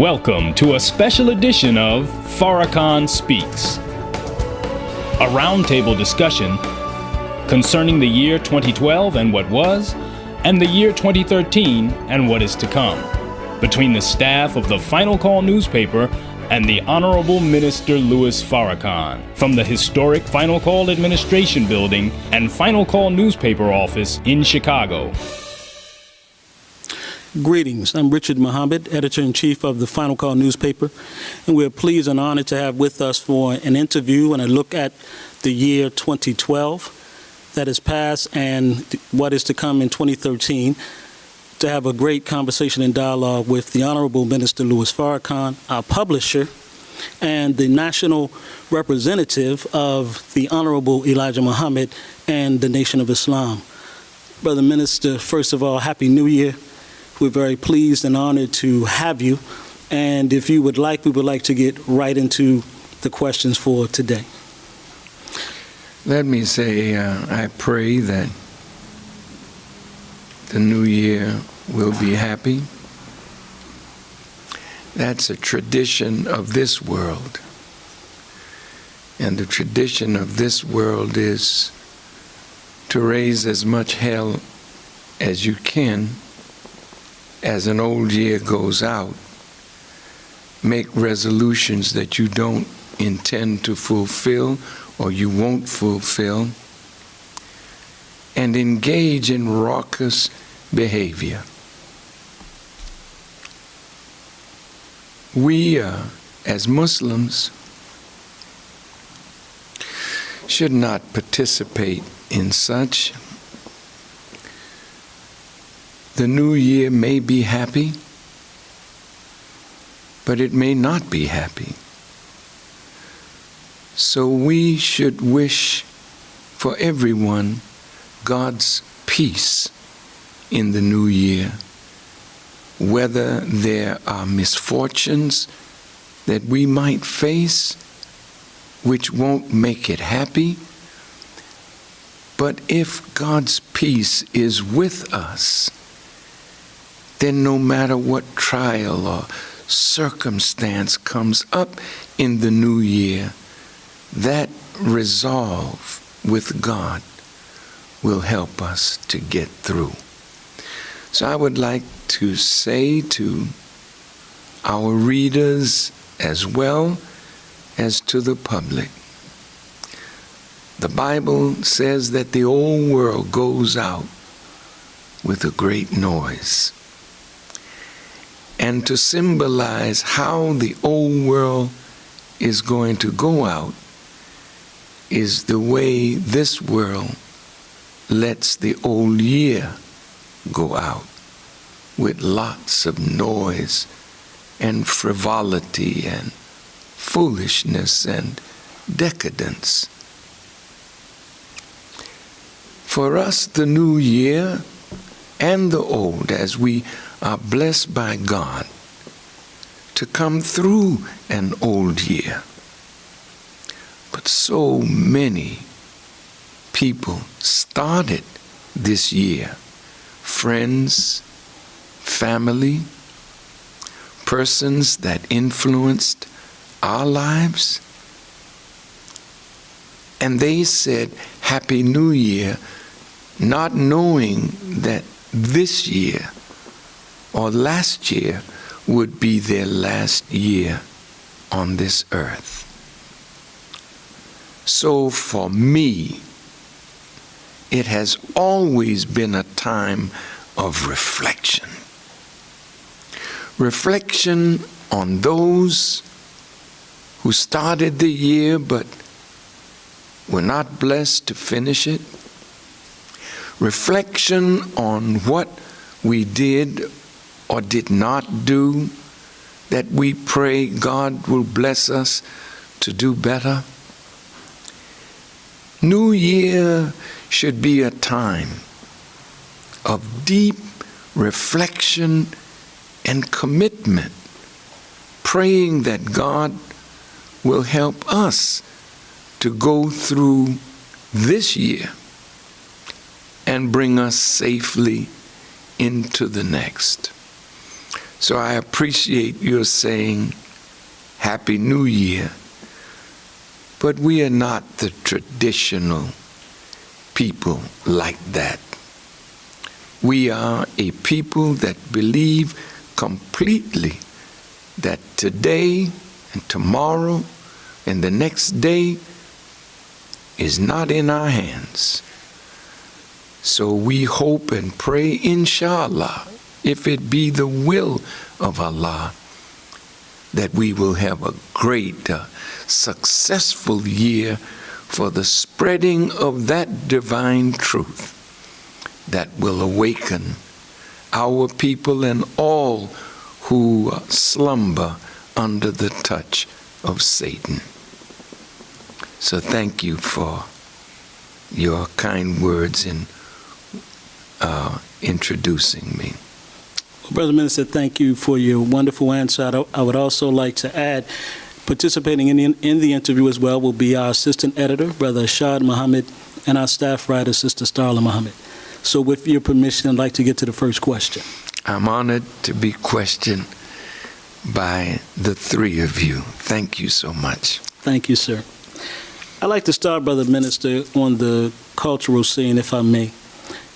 Welcome to a special edition of Farrakhan Speaks, a roundtable discussion concerning the year 2012 and what was, and the year 2013 and what is to come, between the staff of the Final Call newspaper and the Honorable Minister Louis Farrakhan, from the historic Final Call Administration Building and Final Call newspaper office in Chicago. Greetings. I'm Richard Muhammad, Editor-in-Chief of the Final Call newspaper, and we're pleased and honored to have with us for an interview and a look at the year 2012 that has passed and what is to come in 2013, to have a great conversation and dialogue with the Honorable Minister Louis Farrakhan, our publisher, and the national representative of the Honorable Elijah Muhammad and the Nation of Islam. Brother Minister, first of all, Happy New Year. We're very pleased and honored to have you. And if you would like, we would like to get right into the questions for today. Let me say, I pray that the new year will be happy. That's a tradition of this world. And the tradition of this world is to raise as much hell as you can as an old year goes out. Make resolutions that you don't intend to fulfill or you won't fulfill, and engage in raucous behavior. We, as Muslims, should not participate in such. The new year may be happy, but it may not be happy. So we should wish for everyone God's peace in the new year, whether there are misfortunes that we might face which won't make it happy. But if God's peace is with us, then no matter what trial or circumstance comes up in the new year, that resolve with God will help us to get through. So I would like to say to our readers as well as to the public, the Bible says that the old world goes out with a great noise. And to symbolize how the old world is going to go out is the way this world lets the old year go out, with lots of noise and frivolity and foolishness and decadence. For us, the new year and the old, as we are blessed by God to come through an old year. But so many people started this year, friends, family, persons that influenced our lives, and they said, Happy New Year, not knowing that this year or last year would be their last year on this earth. So for me, it has always been a time of reflection. Reflection on those who started the year but were not blessed to finish it. Reflection on what we did or did not do, that we pray God will bless us to do better. New Year should be a time of deep reflection and commitment, praying that God will help us to go through this year and bring us safely into the next. So I appreciate your saying Happy New Year. But we are not the traditional people like that. We are a people that believe completely that today and tomorrow and the next day is not in our hands. So we hope and pray, inshallah, if it be the will of Allah, that we will have a great, successful year for the spreading of that divine truth that will awaken our people and all who slumber under the touch of Satan. So thank you for your kind words in introducing me. Well, Brother Minister, thank you for your wonderful answer. I would also like to add, participating in the interview as well will be our assistant editor, Brother Richard Muhammad, and our staff writer, Sister Starla Muhammad. So with your permission, I'd like to get to the first question. I'm honored to be questioned by the three of you. Thank you so much. Thank you, sir. I'd like to start, Brother Minister, on the cultural scene, if I may.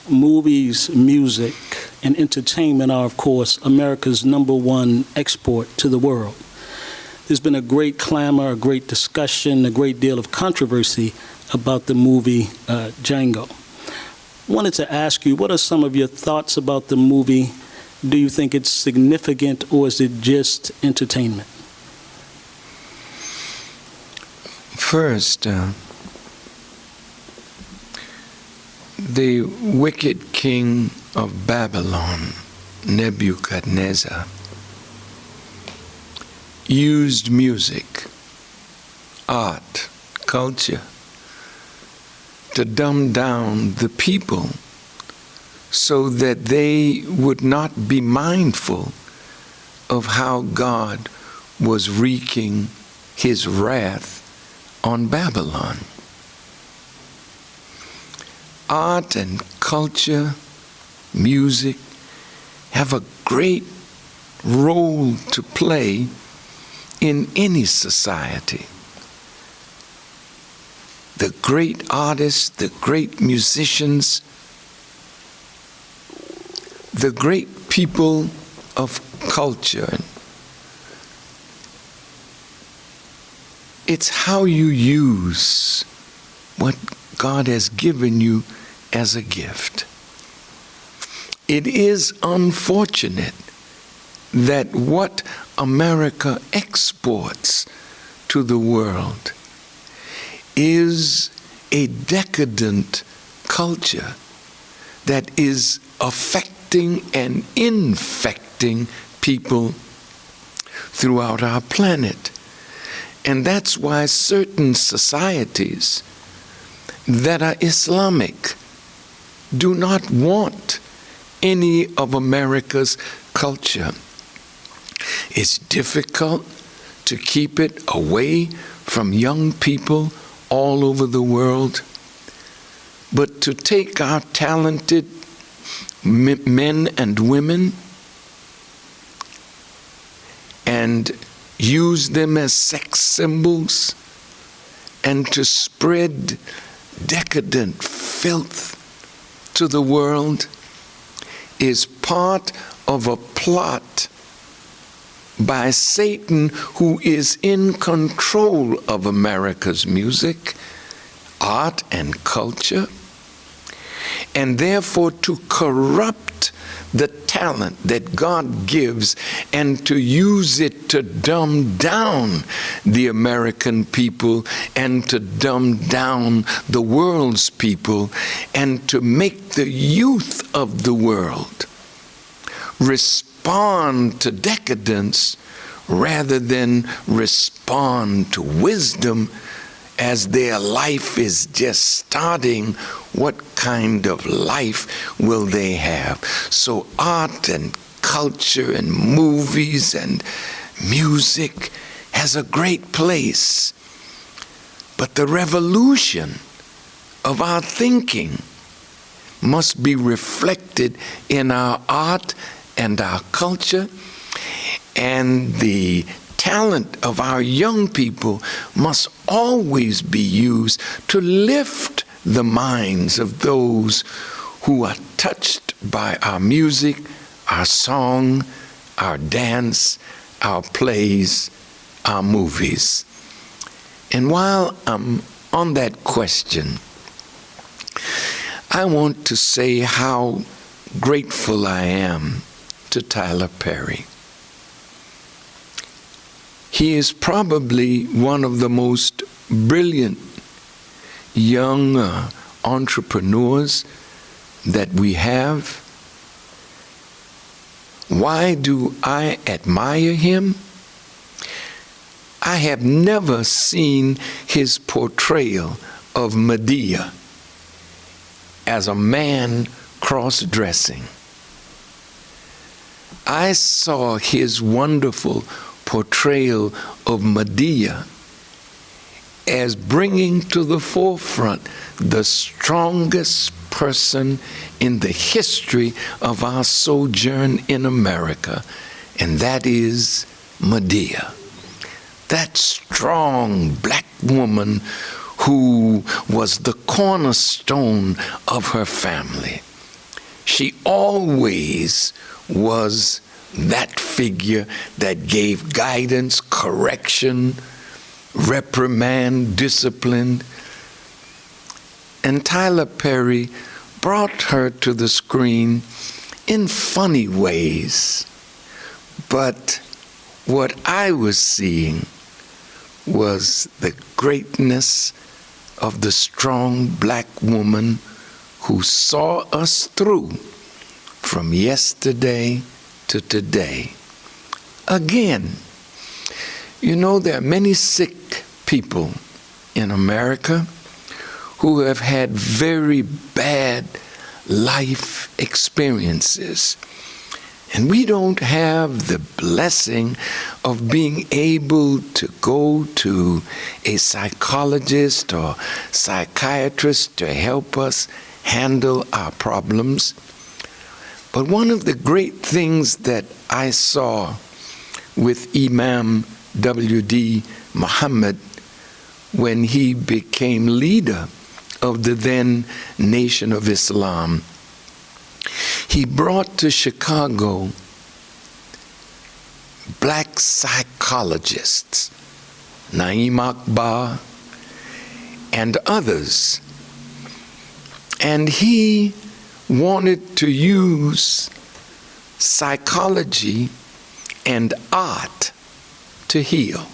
Movies, music, and entertainment are, of course, America's #1 export to the world. There's been a great clamor, a great discussion, a great deal of controversy about the movie Django. Wanted to ask you, what are some of your thoughts about the movie? Do you think it's significant, or is it just entertainment? First, the wicked king of Babylon, Nebuchadnezzar, used music, art, culture to dumb down the people so that they would not be mindful of how God was wreaking his wrath on Babylon. Art and culture, music, have a great role to play in any society. The great artists, the great musicians, the great people of culture, it's how you use what God has given you as a gift. It is unfortunate that what America exports to the world is a decadent culture that is affecting and infecting people throughout our planet. And that's why certain societies that are Islamic do not want any of America's culture. It's difficult to keep it away from young people all over the world, but to take our talented men and women and use them as sex symbols and to spread decadent filth to the world is part of a plot by Satan, who is in control of America's music, art, and culture, and therefore to corrupt the talent that God gives and to use it to dumb down the American people and to dumb down the world's people and to make the youth of the world respond to decadence rather than respond to wisdom as their life is just starting. What kind of life will they have? So art and culture and movies and music has a great place. But the revolution of our thinking must be reflected in our art and our culture, and the talent of our young people must always be used to lift the minds of those who are touched by our music, our song, our dance, our plays, our movies. And while I'm on that question, I want to say how grateful I am to Tyler Perry. He is probably one of the most brilliant young entrepreneurs that we have. Why do I admire him? I have never seen his portrayal of Medea as a man cross-dressing. I saw his wonderful portrayal of Medea as bringing to the forefront the strongest person in the history of our sojourn in America, and that is Medea. That strong black woman who was the cornerstone of her family. She always was that figure that gave guidance, correction, reprimand, discipline. And Tyler Perry brought her to the screen in funny ways. But what I was seeing was the greatness of the strong black woman who saw us through from yesterday to today. Again, you know, there are many sick people in America who have had very bad life experiences. And we don't have the blessing of being able to go to a psychologist or psychiatrist to help us handle our problems. But one of the great things that I saw with Imam W.D. Muhammad when he became leader of the then Nation of Islam, he brought to Chicago black psychologists, Naim Akbar and others, and he wanted to use psychology and art to heal.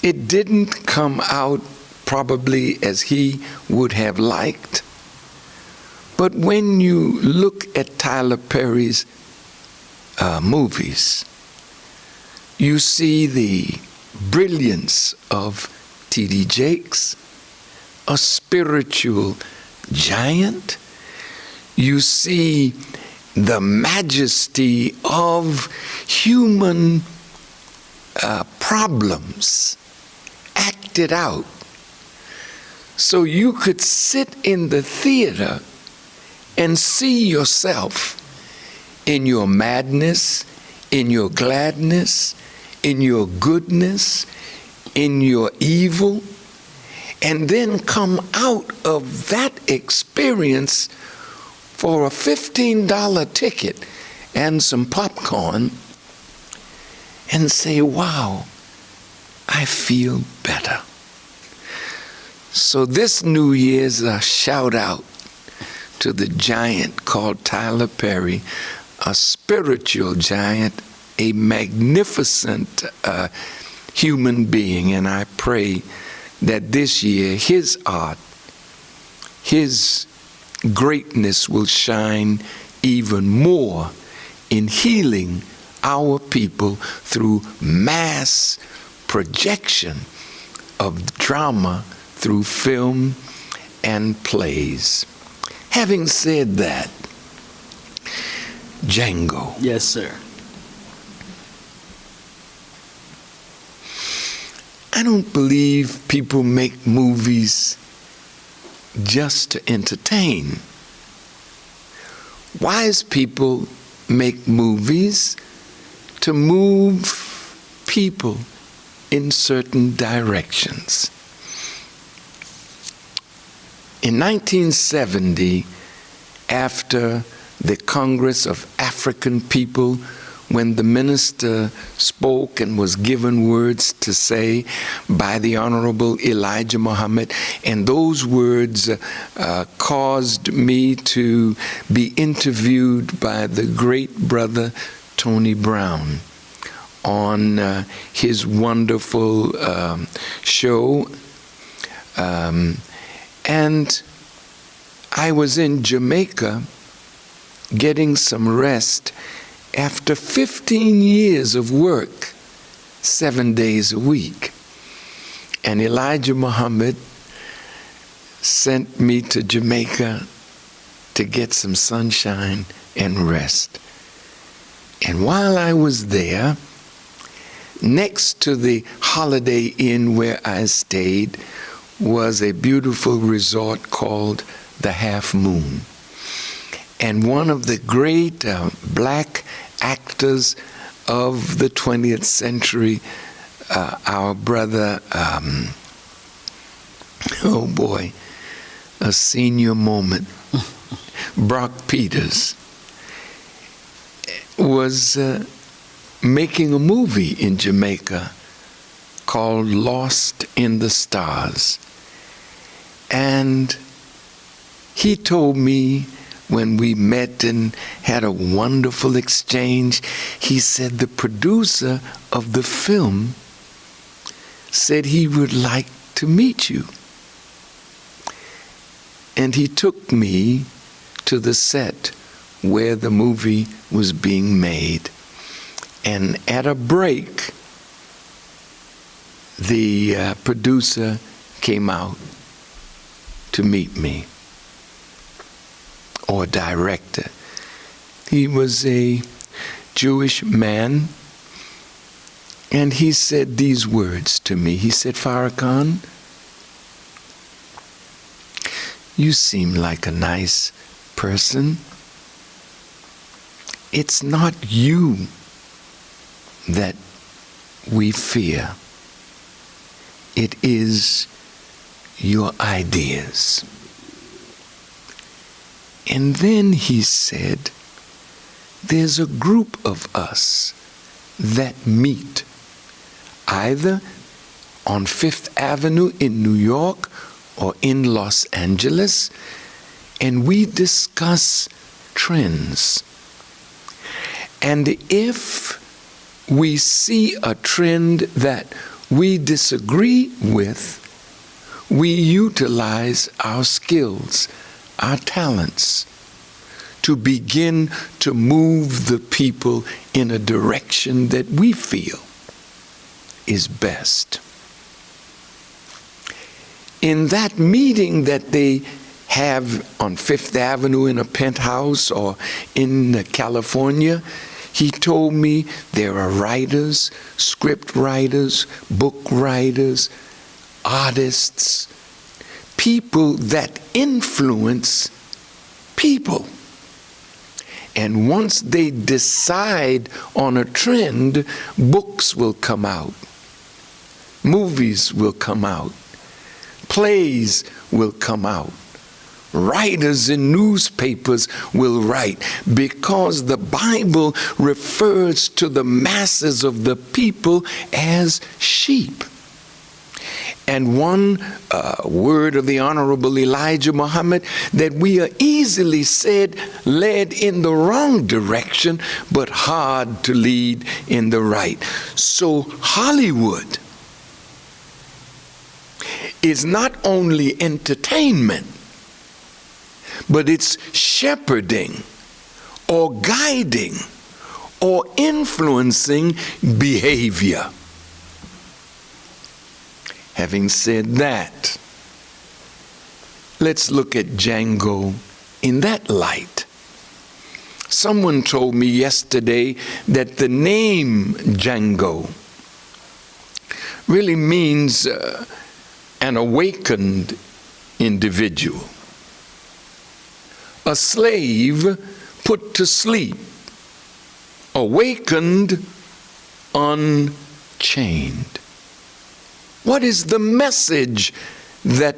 It didn't come out probably as he would have liked, but when you look at Tyler Perry's movies, you see the brilliance of T.D. Jakes, a spiritual giant. You see the majesty of human problems acted out. So you could sit in the theater and see yourself in your madness, in your gladness, in your goodness, in your evil, and then come out of that experience for a $15 ticket and some popcorn and say, wow, I feel better. So this New Year's a shout out to the giant called Tyler Perry, a spiritual giant, a magnificent human being, and I pray that this year his art, his greatness will shine even more in healing our people through mass projection of drama through film and plays. Having said that, Django. Yes, sir. I don't believe people make movies just to entertain. Wise people make movies to move people in certain directions. In 1970, after the Congress of African People, when the minister spoke and was given words to say by the Honorable Elijah Muhammad, and those words caused me to be interviewed by the great brother Tony Brown on his wonderful show. And I was in Jamaica getting some rest after 15 years of work, 7 days a week. And Elijah Muhammad sent me to Jamaica to get some sunshine and rest. And while I was there, next to the Holiday Inn where I stayed was a beautiful resort called the Half Moon. And one of the great black actors of the 20th century, our brother, oh boy, a senior moment, Brock Peters, was making a movie in Jamaica called Lost in the Stars. And he told me, when we met and had a wonderful exchange, he said the producer of the film said he would like to meet you. And he took me to the set where the movie was being made. And at a break, the producer came out to meet me, or director. He was a Jewish man, and he said these words to me. He said, "Farrakhan, you seem like a nice person. It's not you that we fear. It is your ideas." And then he said, there's a group of us that meet either on Fifth Avenue in New York or in Los Angeles, and we discuss trends. And if we see a trend that we disagree with, we utilize our skills, our talents, to begin to move the people in a direction that we feel is best. In that meeting that they have on Fifth Avenue in a penthouse or in California, he told me there are writers, script writers, book writers, artists, people that influence people. And once they decide on a trend, books will come out, movies will come out, plays will come out, writers in newspapers will write, because the Bible refers to the masses of the people as sheep. And one word of the Honorable Elijah Muhammad, that we are easily led in the wrong direction, but hard to lead in the right. So Hollywood is not only entertainment, but it's shepherding or guiding or influencing behavior. Having said that, let's look at Django in that light. Someone told me yesterday that the name Django really means an awakened individual, a slave put to sleep awakened, unchained. What is the message that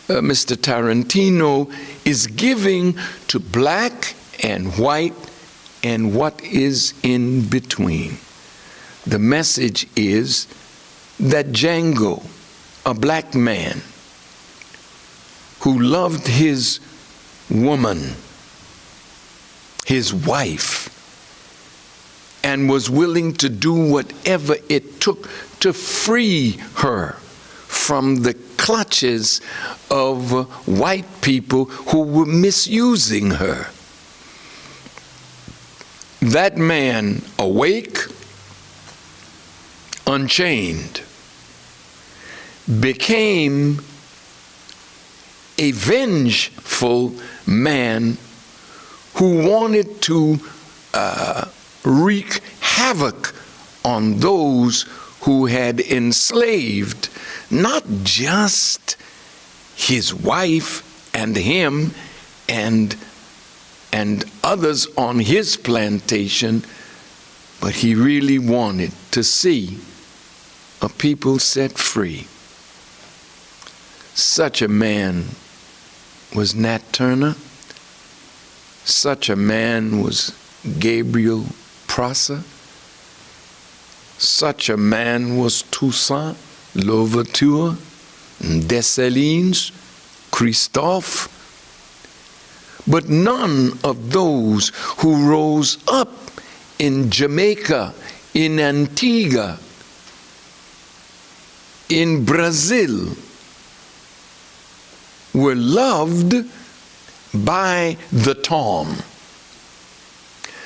Mr. Tarantino is giving to black and white and what is in between? The message is that Django, a black man who loved his woman, his wife, and was willing to do whatever it took to free her from the clutches of white people who were misusing her. That man, awake, unchained, became a vengeful man who wanted to wreak havoc on those who had enslaved not just his wife and him and others on his plantation, but he really wanted to see a people set free. Such a man was Nat Turner. Such a man was Gabriel Prosser. Such a man was Toussaint Louverture, Dessalines, Christophe. But none of those who rose up in Jamaica, in Antigua, in Brazil, were loved by the Tom.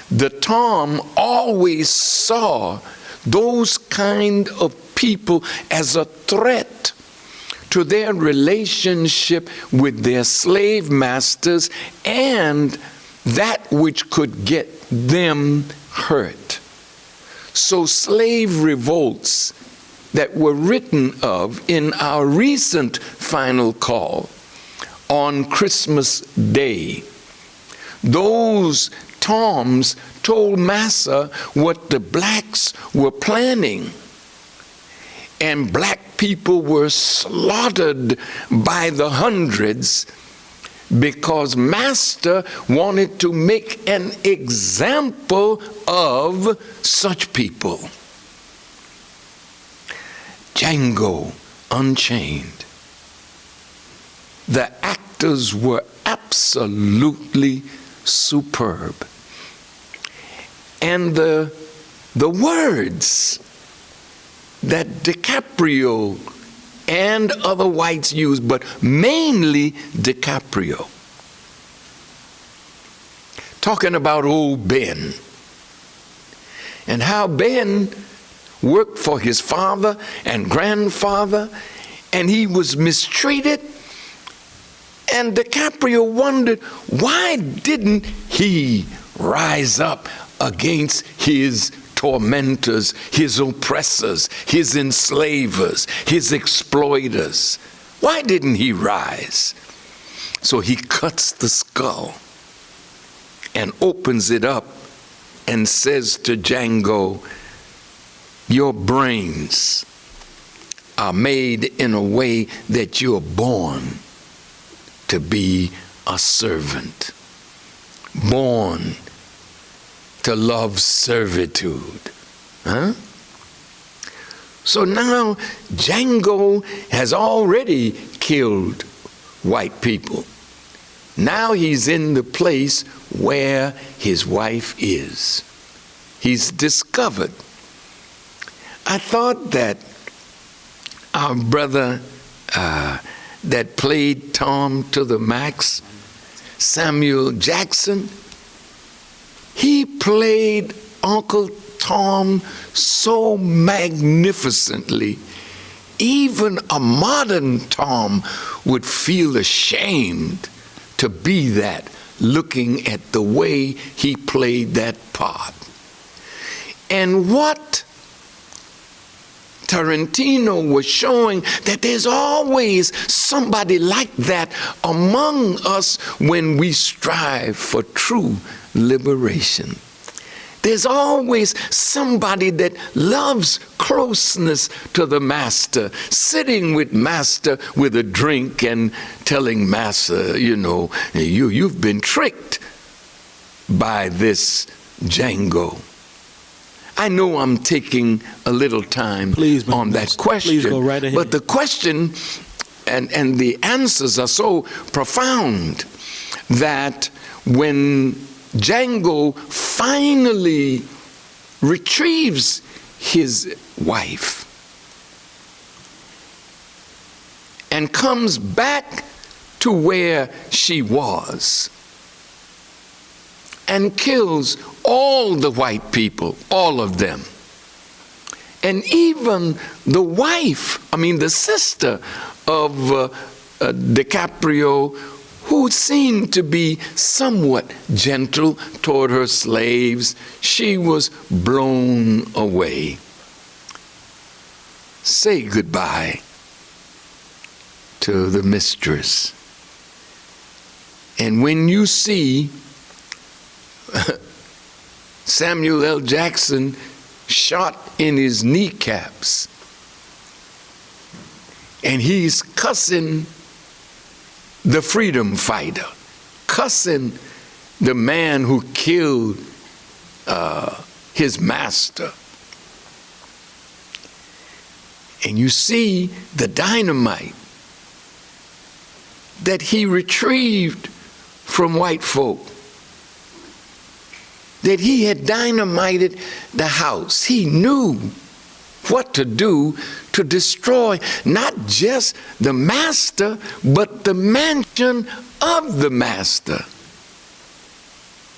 The Tom always saw those kind of people as a threat to their relationship with their slave masters and that which could get them hurt. So slave revolts that were written of in our recent final call on Christmas Day, those Toms told Massa what the blacks were planning, and black people were slaughtered by the hundreds because Master wanted to make an example of such people. Django Unchained. The actors were absolutely superb. And the words that DiCaprio and other whites used, but mainly DiCaprio, talking about old Ben and how Ben worked for his father and grandfather and he was mistreated. And DiCaprio wondered, why didn't he rise up against his tormentors, his oppressors, his enslavers, his exploiters? Why didn't he rise? So he cuts the skull and opens it up and says to Django, your brains are made in a way that you're born to be a servant, born to love servitude. Huh? So now Django has already killed white people. Now he's in the place where his wife is. He's discovered. I thought that our brother that played Tom to the max, Samuel Jackson, he played Uncle Tom so magnificently, even a modern Tom would feel ashamed to be that, looking at the way he played that part. And what Tarantino was showing, that there's always somebody like that among us when we strive for true liberation. There's always somebody that loves closeness to the master, sitting with master with a drink and telling master, you know, you've been tricked by this Django. I know I'm taking a little time on that question, please go right ahead. but the question and the answers are so profound that when Django finally retrieves his wife and comes back to where she was and kills all the white people, all of them, and even the wife, the sister of DiCaprio, who seemed to be somewhat gentle toward her slaves, she was blown away. Say goodbye to the mistress. And when you see Samuel L. Jackson shot in his kneecaps, and he's cussing the freedom fighter, cussing the man who killed his master. And you see the dynamite that he retrieved from white folk, that he had dynamited the house. He knew what to do to destroy not just the master, but the mansion of the master.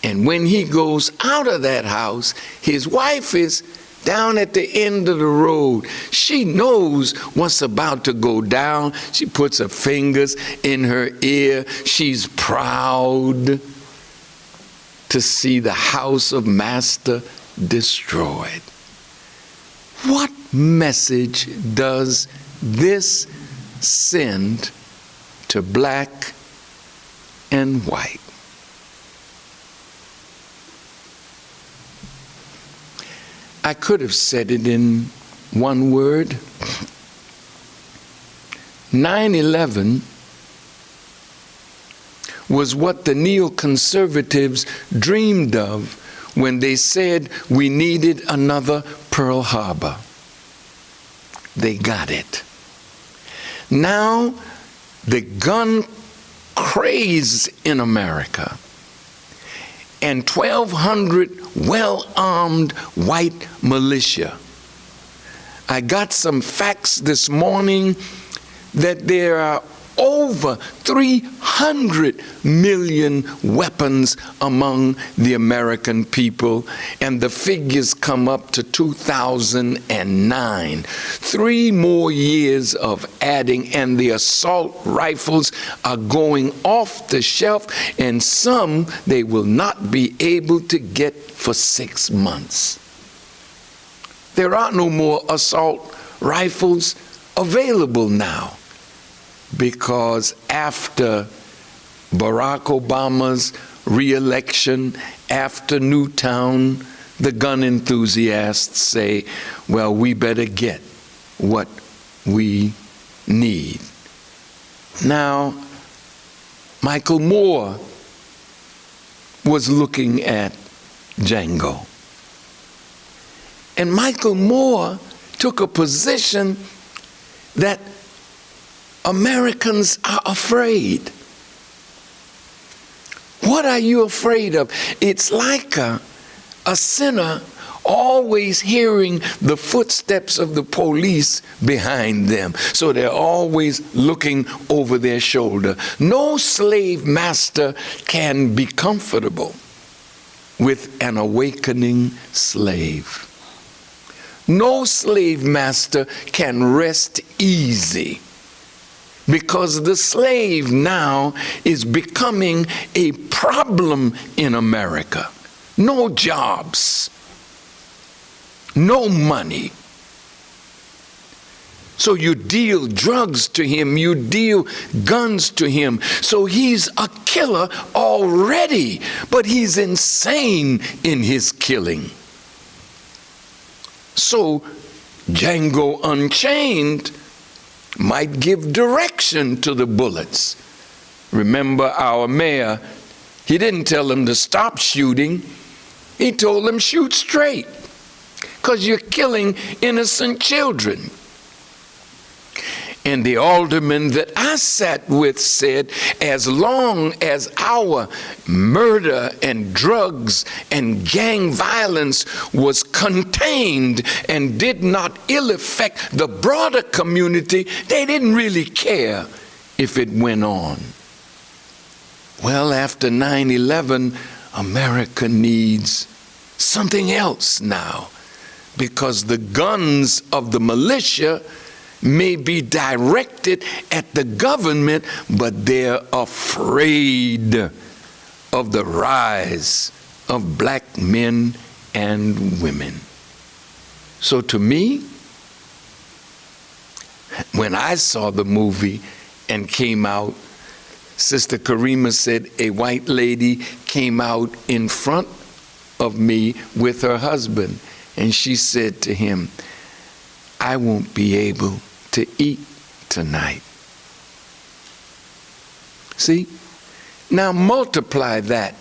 And when he goes out of that house, his wife is down at the end of the road. She knows what's about to go down. She puts her fingers in her ear. She's proud to see the house of master destroyed. What message does this send to black and white? I could have said it in one word. 9/11 was what the neoconservatives dreamed of when they said we needed another Pearl Harbor. They got it. Now, the gun craze in America and 1,200 well-armed white militia. I got some facts this morning that there are over 300 million weapons among the American people, and the figures come up to 2009. 3 more years of adding, and the assault rifles are going off the shelf, and some they will not be able to get for 6 months. There are no more assault rifles available now, because after Barack Obama's re-election, after Newtown, the gun enthusiasts say, well, we better get what we need. Now, Michael Moore was looking at Django. And Michael Moore took a position that Americans are afraid. What are you afraid of? It's like a sinner always hearing the footsteps of the police behind them. So they're always looking over their shoulder. No slave master can be comfortable with an awakening slave. No slave master can rest easy, because the slave now is becoming a problem in America. No jobs, no money. So you deal drugs to him, you deal guns to him. So he's a killer already, but he's insane in his killing. killing. So Django Unchained might give direction to the bullets. Remember our mayor, he didn't tell them to stop shooting. He told them shoot straight, because you're killing innocent children. And the alderman that I sat with said, as long as our murder and drugs and gang violence was contained and did not ill affect the broader community, they didn't really care if it went on. Well, after 9/11, America needs something else now, because the guns of the militia may be directed at the government, but they're afraid of the rise of black men and women. So to me, when I saw the movie and came out, Sister Karima said a white lady came out in front of me with her husband, and she said to him, I won't be able to eat tonight. See? Now multiply that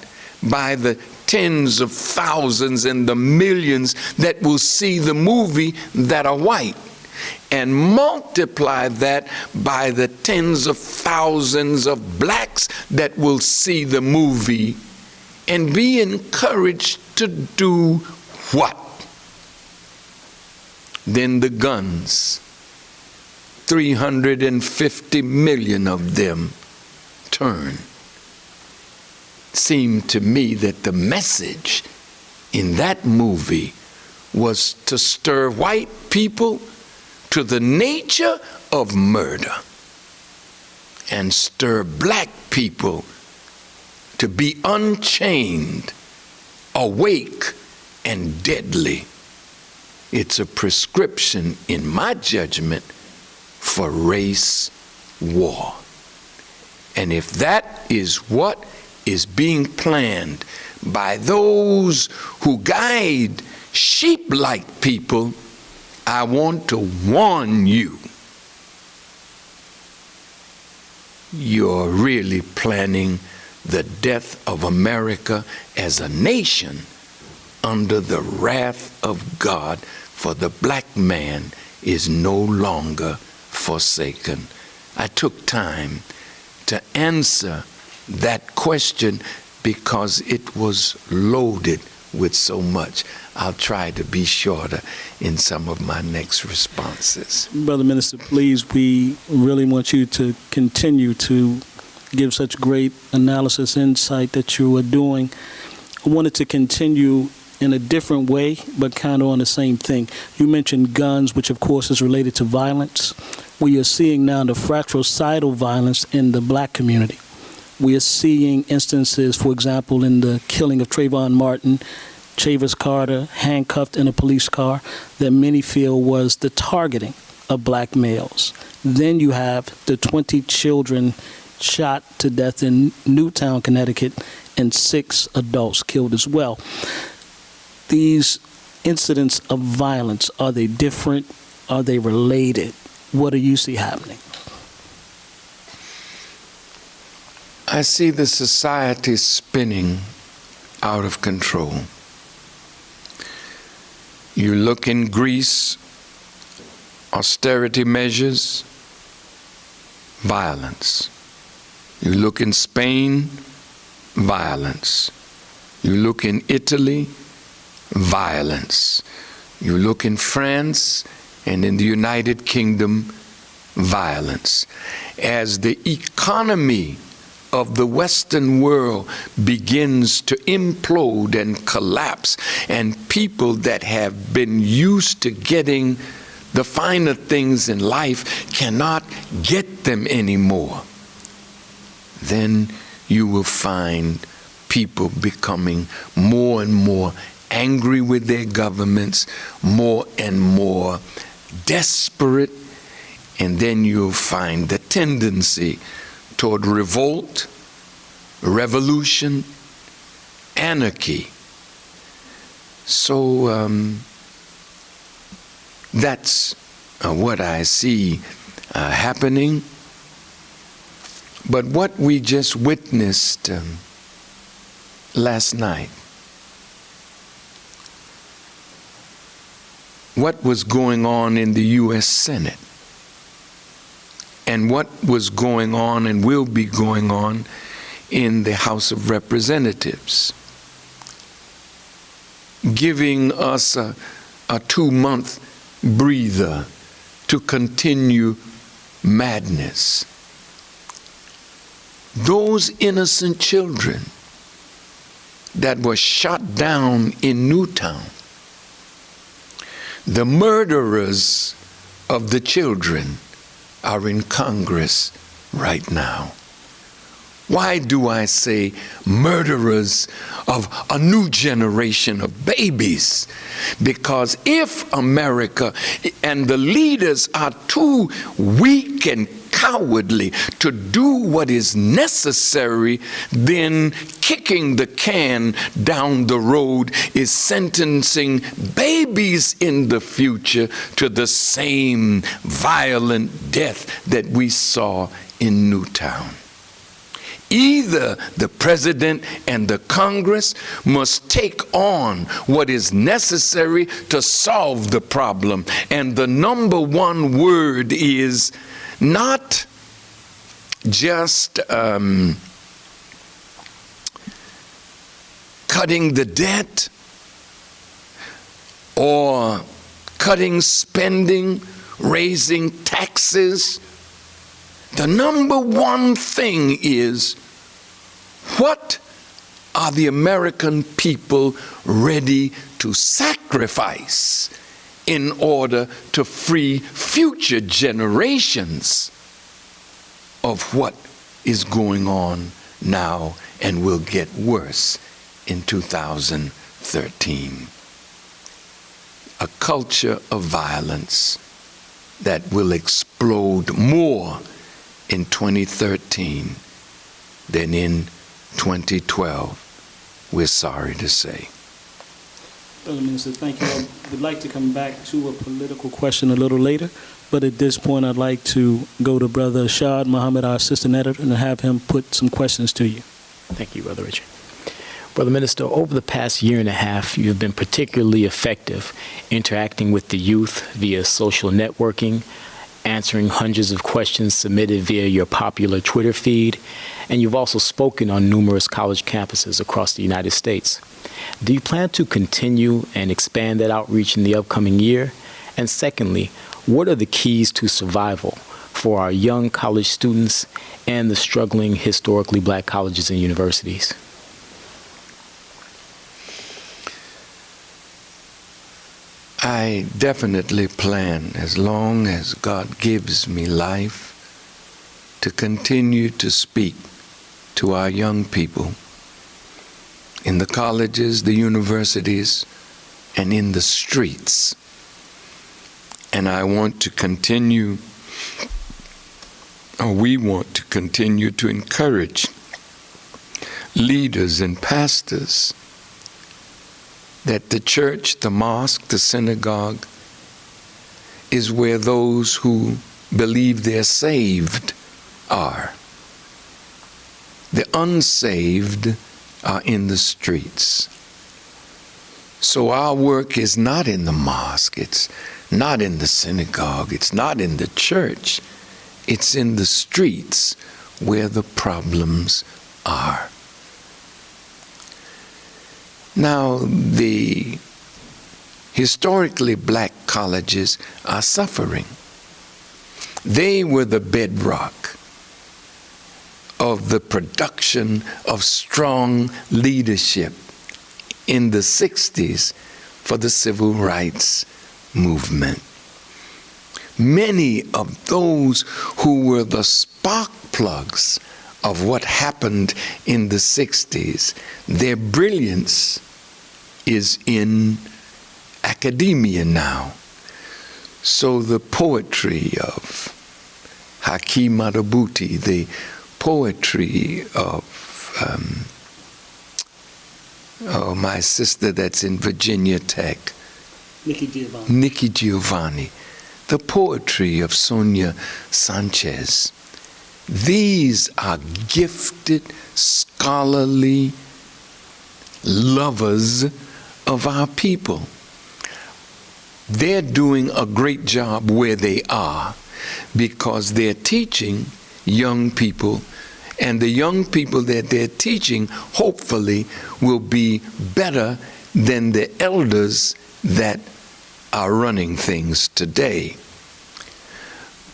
by the tens of thousands and the millions that will see the movie that are white, and multiply that by the tens of thousands of blacks that will see the movie, and be encouraged to do what? Then the guns, 350 million of them, turn. Seemed to me that the message in that movie was to stir white people to the nature of murder, and stir black people to be unchained, awake, and deadly. It's a prescription, in my judgment, for race war. And if that is what is being planned by those who guide sheep-like people, I want to warn you, you're really planning the death of America as a nation under the wrath of God, for the black man is no longer forsaken. I took time to answer that question because it was loaded with so much. I'll try to be shorter in some of my next responses. Brother Minister, please, we really want you to continue to give such great analysis, insight that you are doing. I wanted to continue in a different way, but kind of on the same thing. You mentioned guns, which of course is related to violence. We are seeing now the fratricidal violence in the black community. We are seeing instances, for example, in the killing of Trayvon Martin, Chavis Carter handcuffed in a police car, that many feel was the targeting of black males. Then you have the 20 children shot to death in Newtown, Connecticut, and 6 adults killed as well. These incidents of violence, are they different? Are they related? What do you see happening? I see the society spinning out of control. You look in Greece, austerity measures, violence. You look in Spain, violence. You look in Italy, violence. You look in France and in the United Kingdom, violence. As the economy of the Western world begins to implode and collapse, and people that have been used to getting the finer things in life cannot get them anymore, then you will find people becoming more and more angry with their governments, more and more desperate, and then you'll find the tendency toward revolt, revolution, anarchy. So that's what I see happening. But what we just witnessed last night, what was going on in the U.S. Senate, and what was going on and will be going on in the House of Representatives, giving us a 2-month breather to continue madness. Those innocent children that were shot down in Newtown, the murderers of the children are in Congress right now. Why do I say murderers of a new generation of babies? Because if America and the leaders are too weak and cowardly to do what is necessary, then kicking the can down the road is sentencing babies in the future to the same violent death that we saw in Newtown. Either the president and the Congress must take on what is necessary to solve the problem. And the number one word is not just cutting the debt or cutting spending, raising taxes. The number one thing is, what are the American people ready to sacrifice in order to free future generations of what is going on now and will get worse in 2013? A culture of violence that will explode more in 2013 than in 2012, we're sorry to say. Brother Minister, thank you. I would like to come back to a political question a little later, but at this point I'd like to go to Brother Richard Muhammad, our assistant editor, and have him put some questions to you. Thank you, Brother Richard. Brother Minister, over the past year and a half, you've been particularly effective interacting with the youth via social networking, answering hundreds of questions submitted via your popular Twitter feed, and you've also spoken on numerous college campuses across the United States. Do you plan to continue and expand that outreach in the upcoming year? And secondly, what are the keys to survival for our young college students and the struggling historically black colleges and universities? I definitely plan, as long as God gives me life, to continue to speak to our young people in the colleges, the universities, and in the streets. And I want to continue, or we want to continue to encourage leaders and pastors that the church, the mosque, the synagogue is where those who believe they're saved are. The unsaved are in the streets. So our work is not in the mosque, it's not in the synagogue, it's not in the church, it's in the streets where the problems are. Now, the historically black colleges are suffering. They were the bedrock of the production of strong leadership in the 60s for the civil rights movement. Many of those who were the spark plugs of what happened in the 60s, their brilliance is in academia now. So the poetry of Hakeem Madhubuti, the poetry of Oh, my sister that's in Virginia Tech, Nikki Giovanni, the poetry of Sonia Sanchez. These are gifted, scholarly lovers of our people. They're doing a great job where they are because they're teaching young people, and the young people that they're teaching hopefully will be better than the elders that are running things today.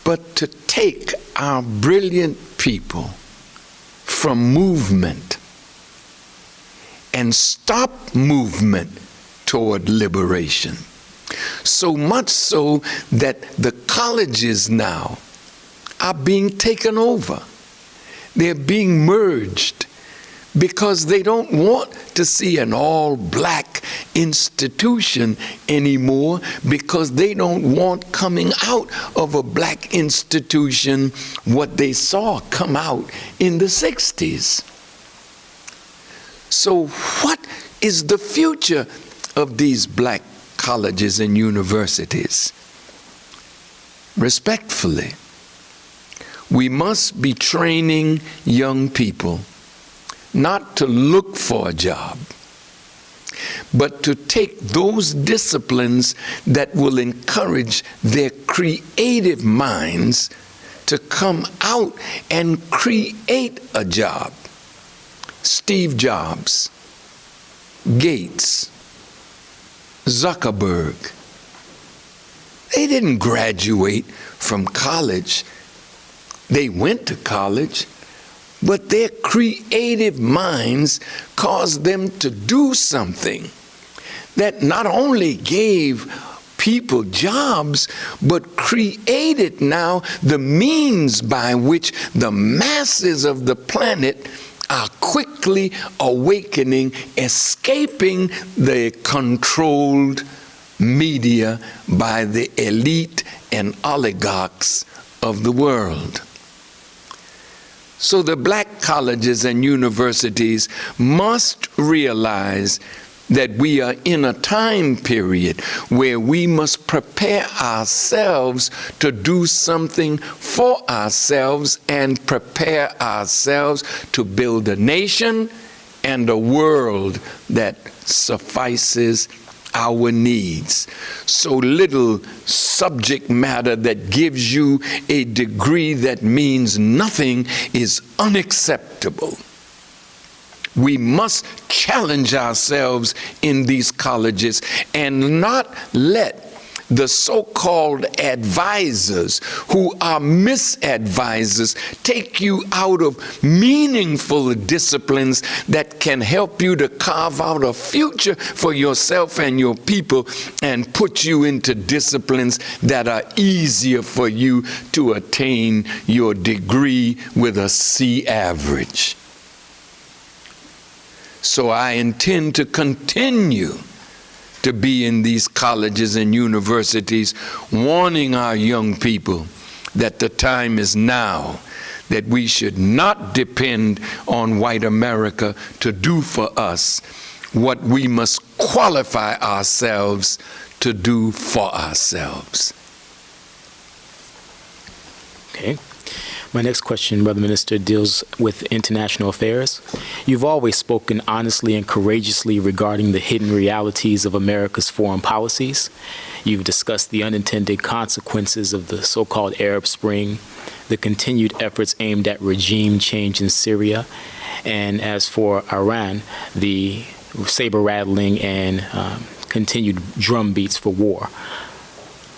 But to take our brilliant people from movement and stop movement toward liberation, so much so that the colleges now are being taken over. They're being merged because they don't want to see an all-black institution anymore, because they don't want coming out of a black institution what they saw come out in the 60s. So what is the future of these black colleges and universities? Respectfully, we must be training young people not to look for a job, but to take those disciplines that will encourage their creative minds to come out and create a job. Steve Jobs, Gates, Zuckerberg, they didn't graduate from college. They went to college, but their creative minds caused them to do something that not only gave people jobs, but created now the means by which the masses of the planet are quickly awakening, escaping the controlled media by the elite and oligarchs of the world. So the black colleges and universities must realize that we are in a time period where we must prepare ourselves to do something for ourselves and prepare ourselves to build a nation and a world that suffices our needs. So little subject matter that gives you a degree that means nothing is unacceptable. We must challenge ourselves in these colleges and not let the so-called advisors who are misadvisors take you out of meaningful disciplines that can help you to carve out a future for yourself and your people, and put you into disciplines that are easier for you to attain your degree with a C average. So I intend to continue to be in these colleges and universities, warning our young people that the time is now, that we should not depend on white America to do for us what we must qualify ourselves to do for ourselves. Okay. My next question, Brother Minister, deals with international affairs. You've always spoken honestly and courageously regarding the hidden realities of America's foreign policies. You've discussed the unintended consequences of the so-called Arab Spring, the continued efforts aimed at regime change in Syria, and as for Iran, the saber-rattling and continued drumbeats for war.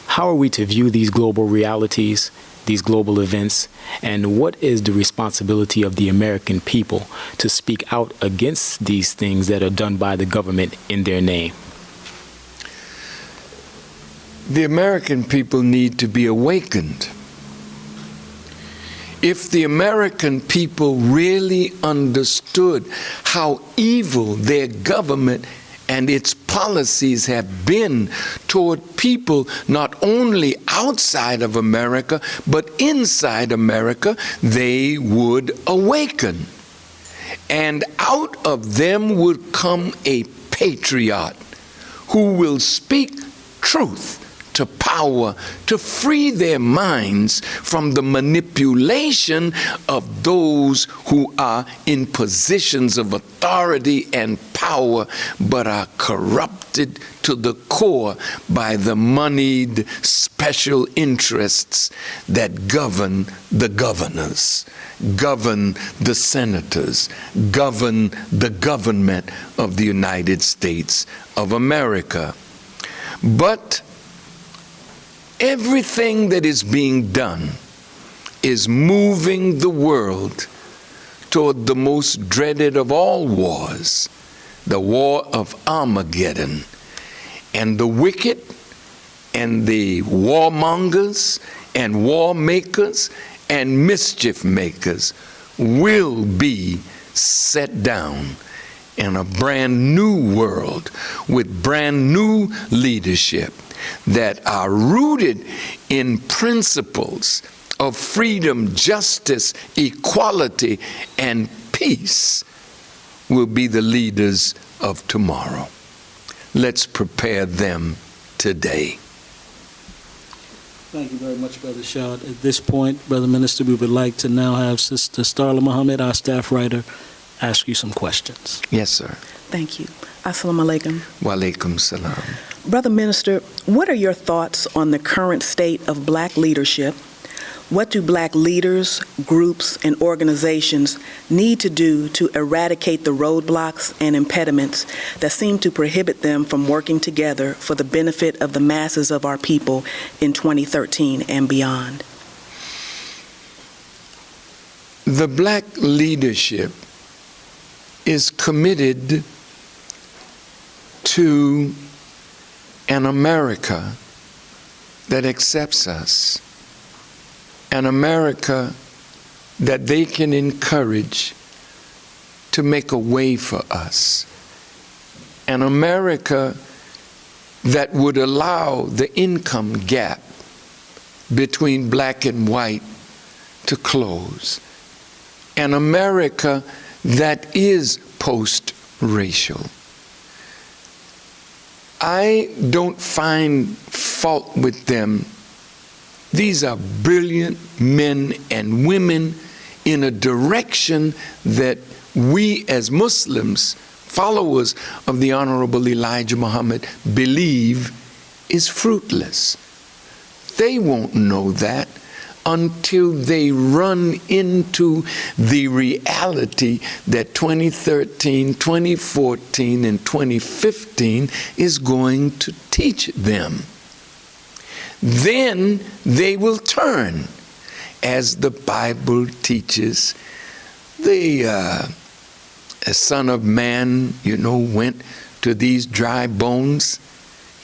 How are we to view these global realities, these global events, and what is the responsibility of the American people to speak out against these things that are done by the government in their name? The American people need to be awakened. If the American people really understood how evil their government and its policies have been toward people not only outside of America, but inside America, they would awaken. and out of them would come a patriot who will speak truth to power, to free their minds from the manipulation of those who are in positions of authority and power, but are corrupted to the core by the moneyed special interests that govern the governors, govern the senators, govern the government of the United States of America. But everything that is being done is moving the world toward the most dreaded of all wars, the war of Armageddon. And the wicked and the warmongers and war makers and mischief makers will be set down in a brand new world with brand new leadership that are rooted in principles of freedom, justice, equality, and peace will be the leaders of tomorrow. Let's prepare them today. Thank you very much, Brother Shad. At this point, Brother Minister, we would like to now have Sister Starla Muhammad, our staff writer, ask you some questions. Yes, sir. Thank you. Assalamu alaikum. Wa alaikum salam. Brother Minister, what are your thoughts on the current state of black leadership? What do black leaders, groups, and organizations need to do to eradicate the roadblocks and impediments that seem to prohibit them from working together for the benefit of the masses of our people in 2013 and beyond? The black leadership is committed to an America that accepts us, an America that they can encourage to make a way for us, an America that would allow the income gap between black and white to close, an America that is post-racial. I don't find fault with them. These are brilliant men and women in a direction that we as Muslims, followers of the Honorable Elijah Muhammad, believe is fruitless. They won't know that until they run into the reality that 2013, 2014, and 2015 is going to teach them. Then they will turn, as the Bible teaches. The Son of Man, went to these dry bones.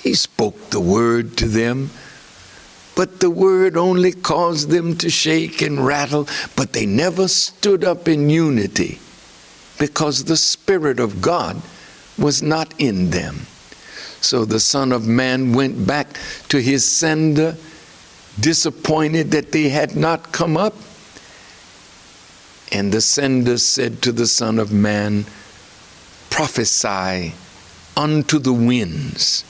He spoke the word to them, but the word only caused them to shake and rattle, but they never stood up in unity because the Spirit of God was not in them. So the Son of Man went back to his sender, disappointed that they had not come up. And the sender said to the Son of Man, prophesy unto the winds,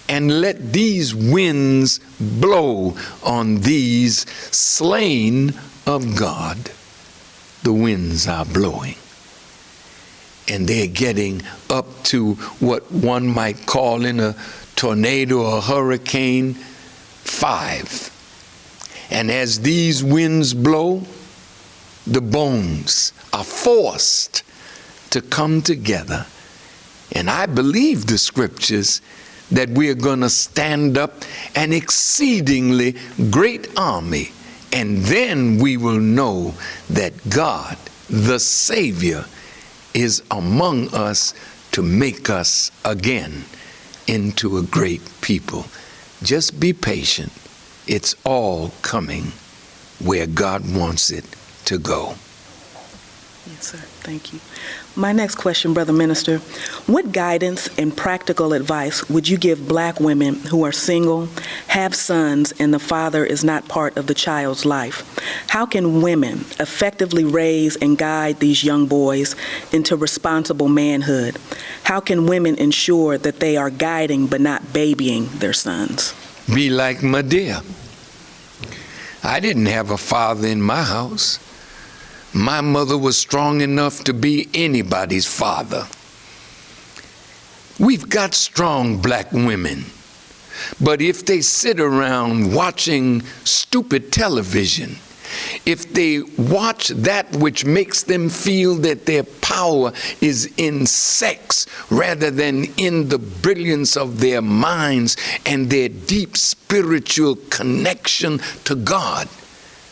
and let these winds blow on these slain of God. The winds are blowing, and they're getting up to what one might call in a tornado or hurricane 5. And as these winds blow, the bones are forced to come together. And I believe the scriptures that we are going to stand up an exceedingly great army, and then we will know that God, the Savior, is among us to make us again into a great people. Just be patient. It's all coming where God wants it to go. Yes, sir. Thank you. My next question, Brother Minister, what guidance and practical advice would you give Black women who are single, have sons, and the father is not part of the child's life? How can women effectively raise and guide these young boys into responsible manhood? How can women ensure that they are guiding but not babying their sons? Be like Medea. I didn't have a father in my house. My mother was strong enough to be anybody's father. We've got strong Black women, but if they sit around watching stupid television, if they watch that which makes them feel that their power is in sex rather than in the brilliance of their minds and their deep spiritual connection to God,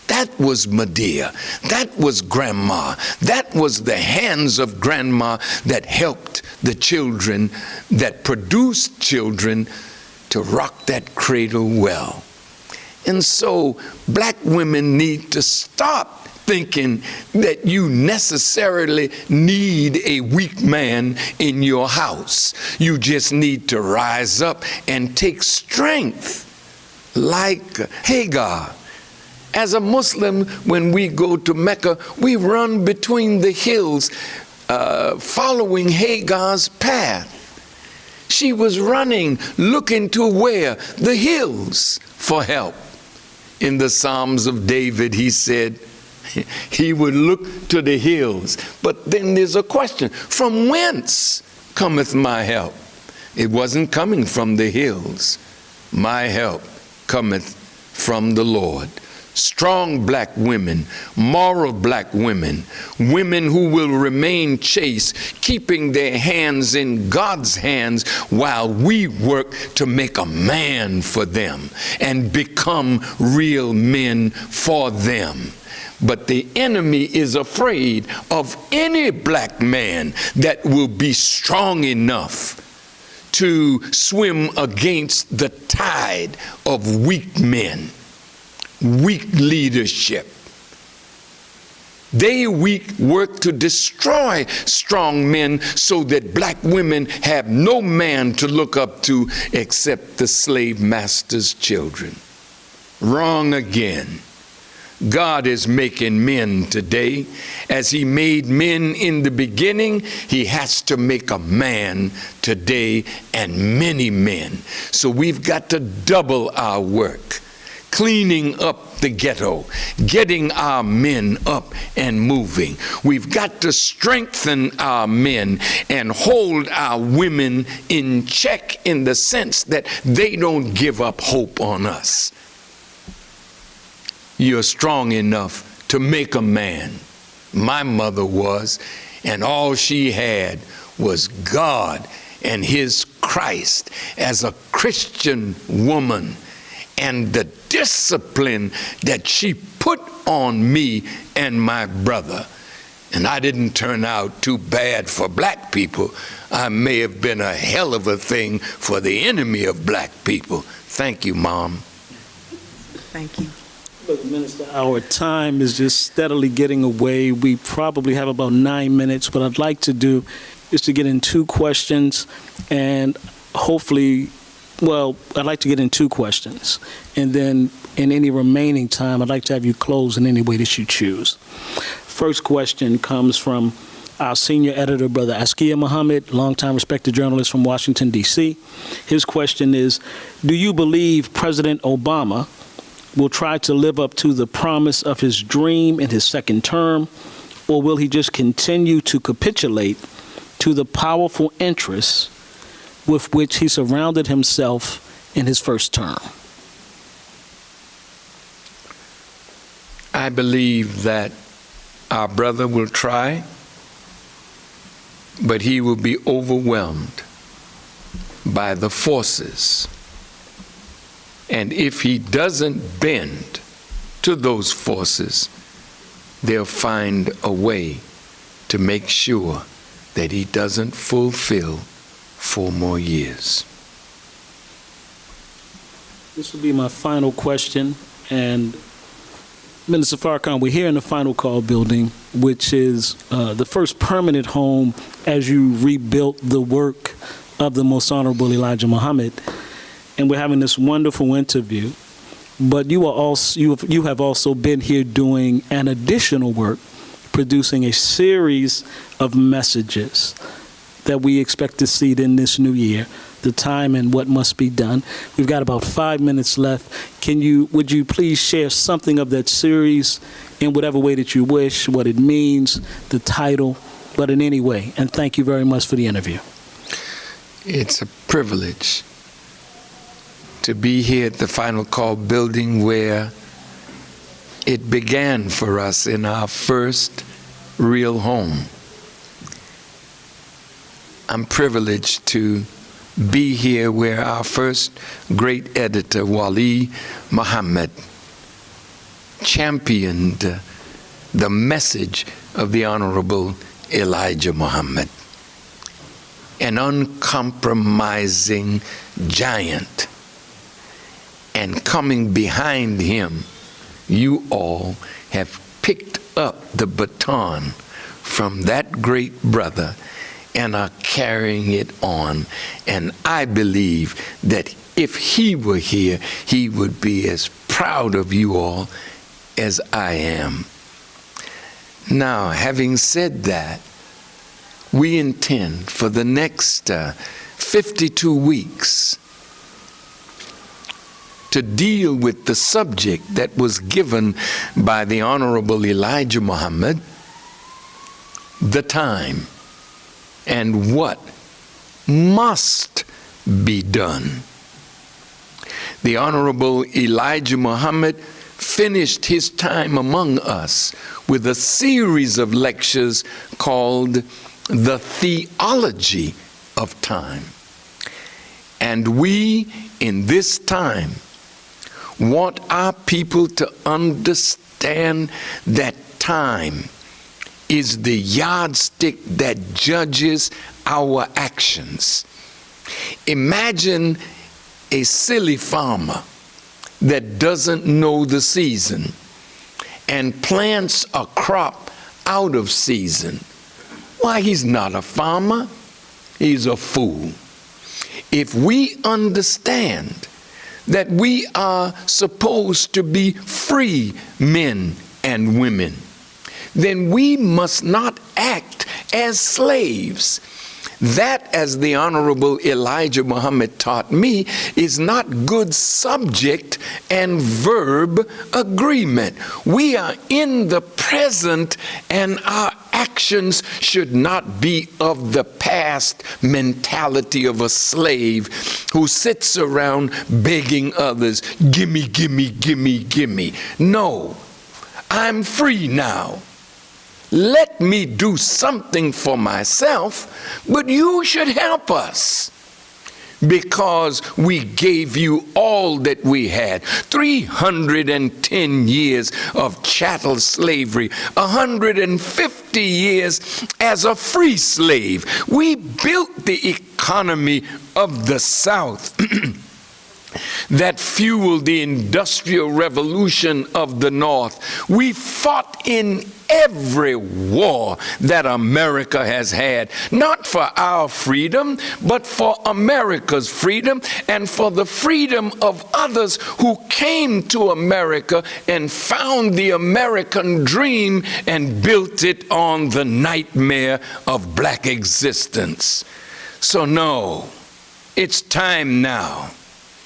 that was Medea. That was Grandma. That was the hands of Grandma that helped the children, that produced children to rock that cradle well. And so Black women need to stop thinking that you necessarily need a weak man in your house. You just need to rise up and take strength like Hagar. As a Muslim, when we go to Mecca, we run between the hills following Hagar's path. She was running, looking to where? The hills for help. In the Psalms of David, he said he would look to the hills. But then there's a question, from whence cometh my help? It wasn't coming from the hills. My help cometh from the Lord. Strong Black women, moral Black women, women who will remain chaste, keeping their hands in God's hands while we work to make a man for them and become real men for them. But the enemy is afraid of any Black man that will be strong enough to swim against the tide of weak men. Weak leadership. They work to destroy strong men so that Black women have no man to look up to except the slave master's children. Wrong again. God is making men today. As he made men in the beginning, he has to make a man today and many men. So we've got to double our work. Cleaning up the ghetto, getting our men up and moving. We've got to strengthen our men and hold our women in check in the sense that they don't give up hope on us. You're strong enough to make a man. My mother was, and all she had was God and his Christ as a Christian woman. And the discipline that she put on me and my brother. And I didn't turn out too bad for Black people. I may have been a hell of a thing for the enemy of Black people. Thank you, Mom. Thank you. Look, Minister, our time is just steadily getting away. We probably have about 9 minutes. What I'd like to do is to get in two questions and hopefully, well, I'd like to get in two questions. And then in any remaining time, I'd like to have you close in any way that you choose. First question comes from our senior editor, Brother Askia Muhammad, longtime respected journalist from Washington, D.C. His question is, do you believe President Obama will try to live up to the promise of his dream in his second term, or will he just continue to capitulate to the powerful interests with which he surrounded himself in his first term? I believe that our brother will try, but he will be overwhelmed by the forces. And if he doesn't bend to those forces, they'll find a way to make sure that he doesn't fulfill 4 more years. This will be my final question, and Minister Farrakhan, we're here in the Final Call building, which is the first permanent home as you rebuilt the work of the Most Honorable Elijah Muhammad. And we're having this wonderful interview. But you have also been here doing an additional work, producing a series of messages that we expect to see in this new year, the time and what must be done. We've got about 5 minutes left. Would you please share something of that series in whatever way that you wish, what it means, the title, but in any way. And thank you very much for the interview. It's a privilege to be here at the Final Call building where it began for us in our first real home. I'm privileged to be here where our first great editor, Wali Muhammad, championed the message of the Honorable Elijah Muhammad, an uncompromising giant. And coming behind him, you all have picked up the baton from that great brother and are carrying it on. And I believe that if he were here, he would be as proud of you all as I am. Now, having said that, we intend for the next 52 weeks to deal with the subject that was given by the Honorable Elijah Muhammad, the time and what must be done. The Honorable Elijah Muhammad finished his time among us with a series of lectures called The Theology of Time. And we, in this time, want our people to understand that time is the yardstick that judges our actions. Imagine a silly farmer that doesn't know the season and plants a crop out of season. Why, he's not a farmer, he's a fool. If we understand that we are supposed to be free men and women, then we must not act as slaves. That, as the Honorable Elijah Muhammad taught me, is not good subject and verb agreement. We are in the present, and our actions should not be of the past mentality of a slave who sits around begging others, gimme, gimme, gimme, gimme. No, I'm free now. Let me do something for myself, but you should help us, because we gave you all that we had. 310 years of chattel slavery, 150 years as a free slave. We built the economy of the South that fueled the industrial revolution of the North. We fought in every war that America has had, not for our freedom, but for America's freedom and for the freedom of others who came to America and found the American dream and built it on the nightmare of black existence. So no, it's time now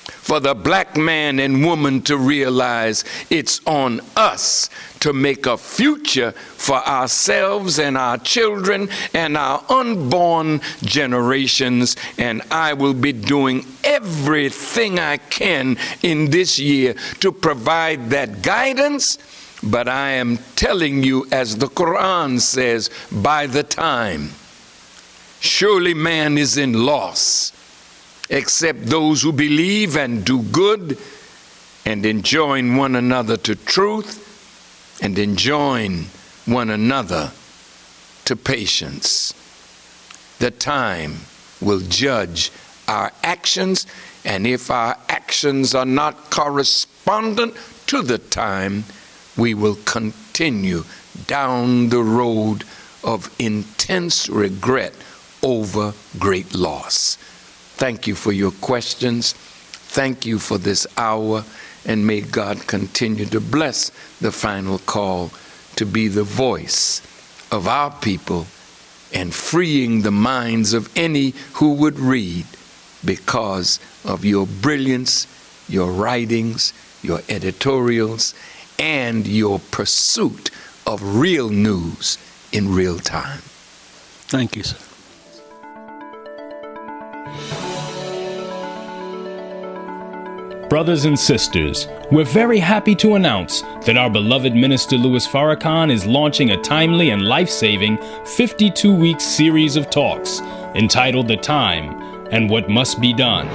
for the black man and woman to realize it's on us to make a future for ourselves and our children and our unborn generations. And I will be doing everything I can in this year to provide that guidance. But I am telling you, as the Quran says, by the time, surely man is in loss, except those who believe and do good and enjoin one another to truth and enjoin one another to patience. The time will judge our actions, and if our actions are not correspondent to the time, we will continue down the road of intense regret over great loss. Thank you for your questions. Thank you for this hour, and may God continue to bless the final call to be the voice of our people and freeing the minds of any who would read because of your brilliance, your writings, your editorials, and your pursuit of real news in real time. Thank you, sir. Brothers and sisters, we're very happy to announce that our beloved Minister Louis Farrakhan is launching a timely and life-saving 52-week series of talks entitled The Time and What Must Be Done.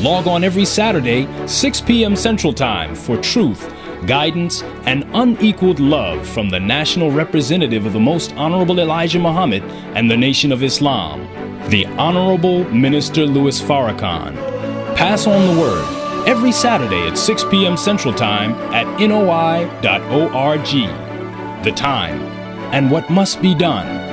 Log on every Saturday, 6 p.m. Central Time for truth, guidance, and unequaled love from the national representative of the Most Honorable Elijah Muhammad and the Nation of Islam, the Honorable Minister Louis Farrakhan. Pass on the word every Saturday at 6 p.m. Central Time at noi.org. The Time and What Must Be Done.